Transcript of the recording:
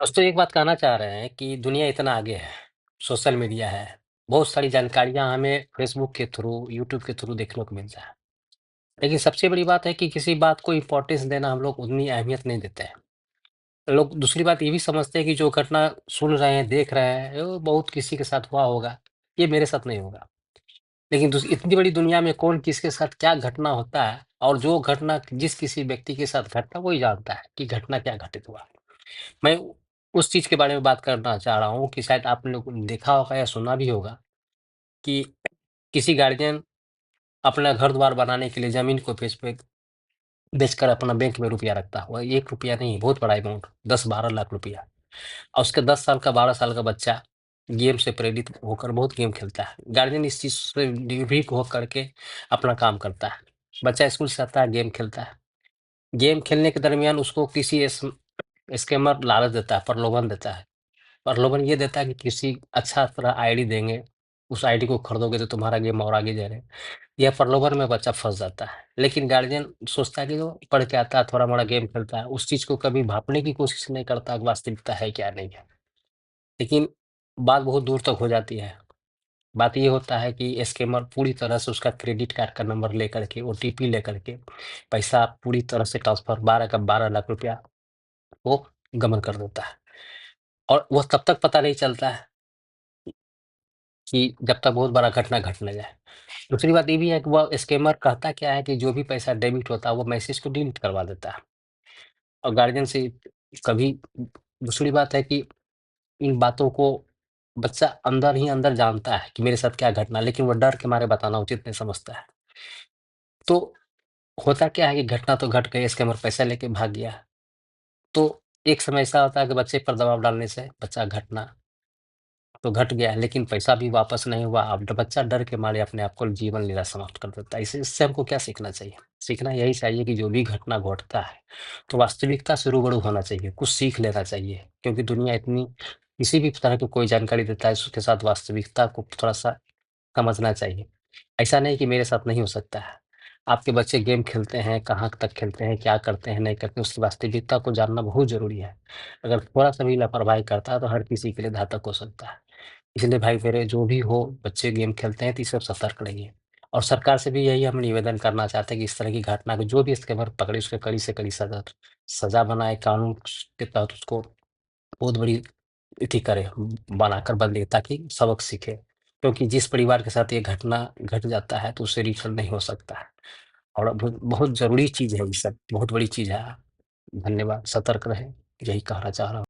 तो एक बात कहना चाह रहे हैं कि दुनिया इतना आगे है, सोशल मीडिया है, बहुत सारी जानकारियाँ हमें फ़ेसबुक के थ्रू, यूट्यूब के थ्रू देखने को मिलता है। लेकिन सबसे बड़ी बात है कि किसी बात को इम्पोर्टेंस देना हम लोग उतनी अहमियत नहीं देते हैं। लोग दूसरी बात ये भी समझते हैं कि जो घटना सुन रहे हैं, देख रहे हैं, वो बहुत किसी के साथ हुआ होगा, ये मेरे साथ नहीं होगा। लेकिन इतनी बड़ी दुनिया में कौन किसके साथ क्या घटना होता है और जो घटना जिस किसी व्यक्ति के साथ घटना वही जानता है कि घटना क्या घटित हुआ। मैं उस चीज़ के बारे में बात करना चाह रहा हूँ कि शायद आपने लोग देखा होगा या सुना भी होगा कि किसी गार्जियन अपना घर-द्वार बनाने के लिए ज़मीन को बेचकर अपना बैंक में रुपया रखता हुआ, 1 रुपया नहीं, बहुत बड़ा अमाउंट 10-12 लाख रुपया और उसके 10 साल का, 12 साल का बच्चा गेम से प्रेरित होकर बहुत गेम खेलता है। गार्जियन इस चीज़ से निर्भीक होकर के अपना काम करता है। बच्चा स्कूल से आता है, गेम खेलता है। गेम खेलने के दरमियान उसको किसी स्कैमर लालच देता है, प्रलोभन देता है। प्रलोभन ये देता है कि किसी अच्छा तरह आईडी देंगे, उस आईडी को खरीदोगे तो तुम्हारा गेम और आगे जाएगा। यह प्रलोभन में बच्चा फँस जाता है। लेकिन गार्जियन सोचता है कि वो पढ़ के आता है, थोड़ा-मोड़ा गेम खेलता है, उस चीज़ को कभी भाँपने की कोशिश नहीं करता कि वास्तविकता है क्या नहीं है। लेकिन बात बहुत दूर तक हो जाती है। बात ये होता है कि स्कैमर पूरी तरह से उसका क्रेडिट कार्ड का नंबर लेकर के, ओटीपी लेकर के, पैसा पूरी तरह से ट्रांसफ़र 12 का 12 लाख रुपया वो गबन कर देता है। और वह तब तक पता नहीं चलता है कि जब तक बहुत बड़ा घटना घट ना जाए। दूसरी बात ये भी है कि वह स्कैमर कहता क्या है कि जो भी पैसा डेबिट होता है, वो मैसेज को डिलीट करवा देता है और गार्जियन से कभी दूसरी बात है कि इन बातों को बच्चा अंदर ही अंदर जानता है कि मेरे साथ क्या घटना, लेकिन वो डर के मारे बताना उचित नहीं समझता है। तो होता क्या है कि घटना तो घट गई, स्कैमर पैसा लेके भाग गया। तो एक समय ऐसा होता है कि बच्चे पर दबाव डालने से बच्चा घटना तो घट गया है, लेकिन पैसा भी वापस नहीं हुआ। अब बच्चा डर के मारे अपने आप को जीवन लीला समाप्त कर देता है। इससे हमको क्या सीखना चाहिए? सीखना यही चाहिए कि जो भी घटना घटता है, तो वास्तविकता से रूबरू होना चाहिए, कुछ सीख लेना चाहिए। क्योंकि दुनिया इतनी किसी भी तरह की कोई जानकारी देता है, उसके साथ वास्तविकता को थोड़ा-सा समझना चाहिए। ऐसा नहीं कि मेरे साथ नहीं हो सकता है। आपके बच्चे गेम खेलते हैं, कहाँ तक खेलते हैं, क्या करते हैं, नहीं करते, उसकी वास्तविकता को जानना बहुत ज़रूरी है। अगर थोड़ा-सा भी लापरवाही करता है, तो हर किसी के लिए घातक हो सकता है। इसलिए भाई मेरे जो भी हो, बच्चे गेम खेलते हैं तो ये सब सतर्क रहिए। और सरकार से भी यही हम निवेदन करना चाहते हैं कि इस तरह की घटना को जो भी स्कैमर पकड़े उसको कड़ी से कड़ी सज़ा बनाए, कानून के तहत उसको बहुत बड़ी एथी करे, बनाकर बदले ताकि सबक सीखे। क्योंकि जिस परिवार के साथ ये घटना घट जाता है तो उससे रिफंड नहीं हो सकता है। और अब बहुत ज़रूरी चीज़ है ये सब, बहुत बड़ी चीज़ है। धन्यवाद, सतर्क रहें, यही कहना चाह रहा हूँ।